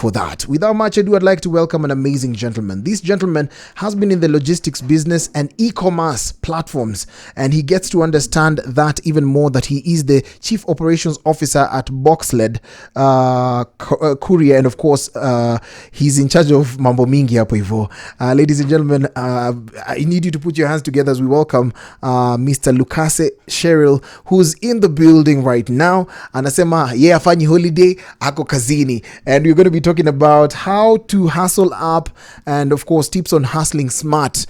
for that. Without much ado, I'd like to welcome an amazing gentleman. This gentleman has been in the logistics business and e-commerce platforms, and he gets to understand that even more, that he is the Chief Operations Officer at Boxled Courier, and of course, he's in charge of Mambo Mingi hapo hivyo. Ladies and gentlemen, I need you to put your hands together as we welcome Mr. Lukase Cheryl, who's in the building right now. Anasema, yeah, afanyi holiday, ako kazini. And we're going to be talking about how to hustle up, and of course tips on hustling smart,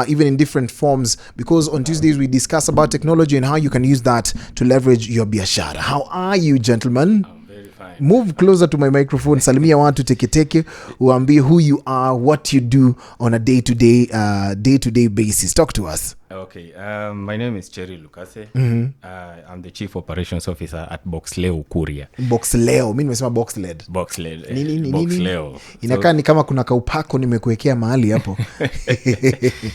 even in different forms, because on Tuesdays we discuss about technology and how you can use that to leverage your biashara. How are you, gentlemen? I'm very fine. Move closer to my microphone. Salimia watu teke uambie who you are, what you do on a day-to-day basis. Talk to us. Okay, my name is Cheryl Lukase. I'm the Chief Operations Officer at Boxled Courier. Boxleo, mimi nimesema Boxled. Boxled. Nini? Inakaa ni kama kuna kaupako nimekuwekea mahali hapo.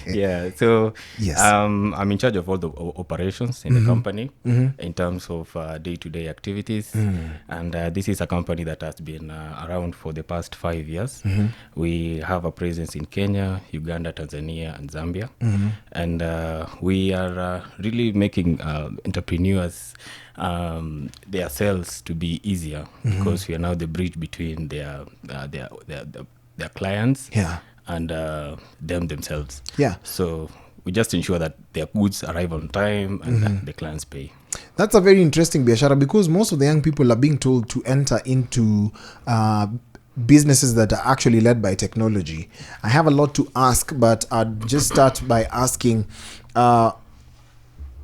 Yeah, so yes. I'm in charge of all the operations in the company in terms of day-to-day activities. And this is a company that has been around for the past 5 years. We have a presence in Kenya, Uganda, Tanzania, and Zambia. And we are really making entrepreneurs their sales to be easier, because we are now the bridge between their clients and them themselves. Yeah. So we just ensure that their goods arrive on time and that the clients pay. That's a very interesting biashara, because most of the young people are being told to enter into businesses that are actually led by technology. I have a lot to ask, but I'll just start by asking,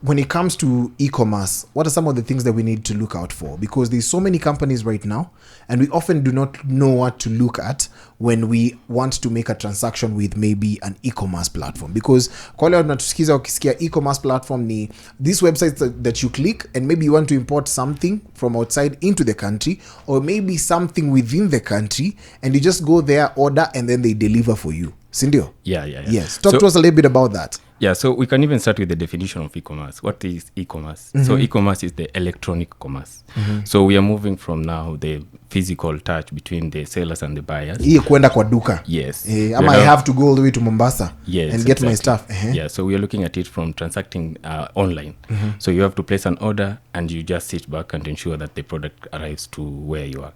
when it comes to e-commerce, what are some of the things that we need to look out for? Because there's so many companies right now, and we often do not know what to look at when we want to make a transaction with maybe an e-commerce platform. Because kwa leo tunatusikiza ukisikia e-commerce platform ni these websites that you click, and maybe you want to import something from outside into the country, or maybe something within the country, and you just go there, order, and then they deliver for you. Sindio? Yeah. Yes. Talk to us a little bit about that. Yeah, so we can even start with the definition of e-commerce. What is e-commerce? So e-commerce is the electronic commerce. So we are moving from now the physical touch between the sellers and the buyers. Hii kwenda kwa duka. Yes. I have to go all the way to Mombasa and get my stuff. Yeah, so we are looking at it from transacting online. So you have to place an order, and you just sit back and ensure that the product arrives to where you are.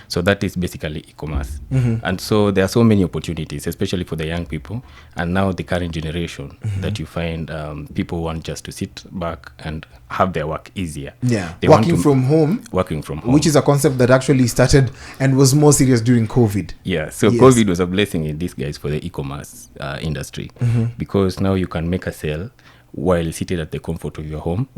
So that is basically e-commerce. And so there are so many opportunities, especially for the young people, and now the current generation, that you find people want just to sit back and have their work easier. Yeah, working from home, which is a concept that actually started and was more serious during COVID. Yeah, so yes. COVID was a blessing in disguise for the e-commerce industry, because now you can make a sale while seated at the comfort of your home,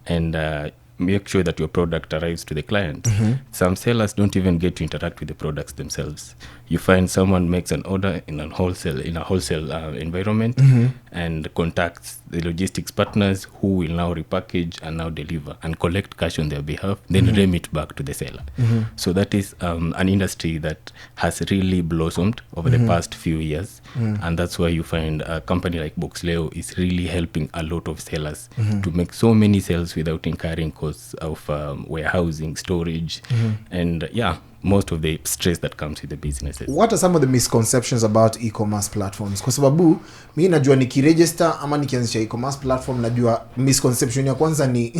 and make sure that your product arrives to the client. Some sellers don't even get to interact with the products themselves. You find someone makes an order in a wholesale environment, and contacts the logistics partners, who will now repackage and now deliver and collect cash on their behalf, then remit back to the seller. So that is an industry that has really blossomed over the past few years, and that's why you find a company like Boxled is really helping a lot of sellers to make so many sales without incurring costs of warehousing, storage, and most of the stress that comes with the businesses. What are some of the misconceptions about e-commerce platforms? Kwa sababu mimi najua nikiregister ama nikianzisha e-commerce platform, najua misconception ya kwanza ni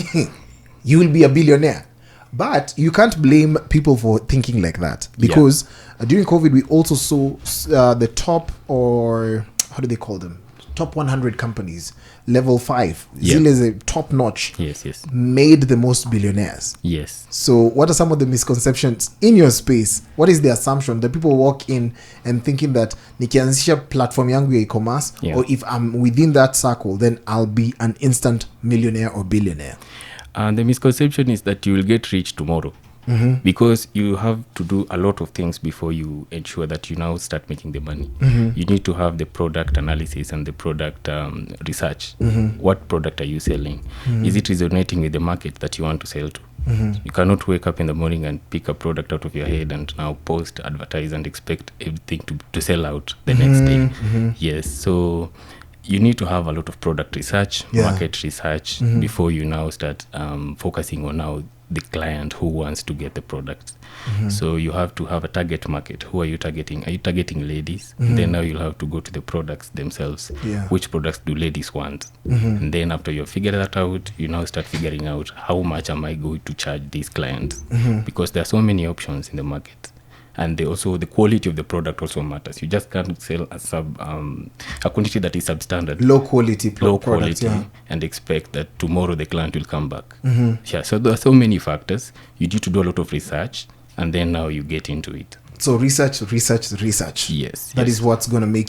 you will be a billionaire. But you can't blame people for thinking like that, because during COVID we also saw the top, or how do they call them? Top 100 companies, level 5. Zile is a top notch. Yes. Made the most billionaires. Yes. So what are some of the misconceptions in your space? What is the assumption that people walk in and thinking that nikianzisha platform yangu ya e-commerce, or if I'm within that circle, then I'll be an instant millionaire or billionaire? The misconception is that you will get rich tomorrow. Because you have to do a lot of things before you ensure that you now start making the money. You need to have the product analysis and the product research. What product are you selling? Is it resonating with the market that you want to sell to? You cannot wake up in the morning and pick a product out of your head and now post, advertise, and expect everything to sell out the next day. Yes, so you need to have a lot of product research, market research, before you now start focusing on now the client who wants to get the product. So you have to have a target market. Who are you targeting? Are you targeting ladies? Then now you'll have to go to the products themselves. Yeah. Which products do ladies want? And then after you figure that out, you now start figuring out how much am I going to charge these clients? Because there are so many options in the market. And the quality of the product also matters. You just can't sell a quantity that is substandard, Low quality quality, yeah. and expect that tomorrow the client will come back. Yeah, so there are so many factors. You need to do a lot of research, and then now you get into it. So research. Yes, That is what's going to make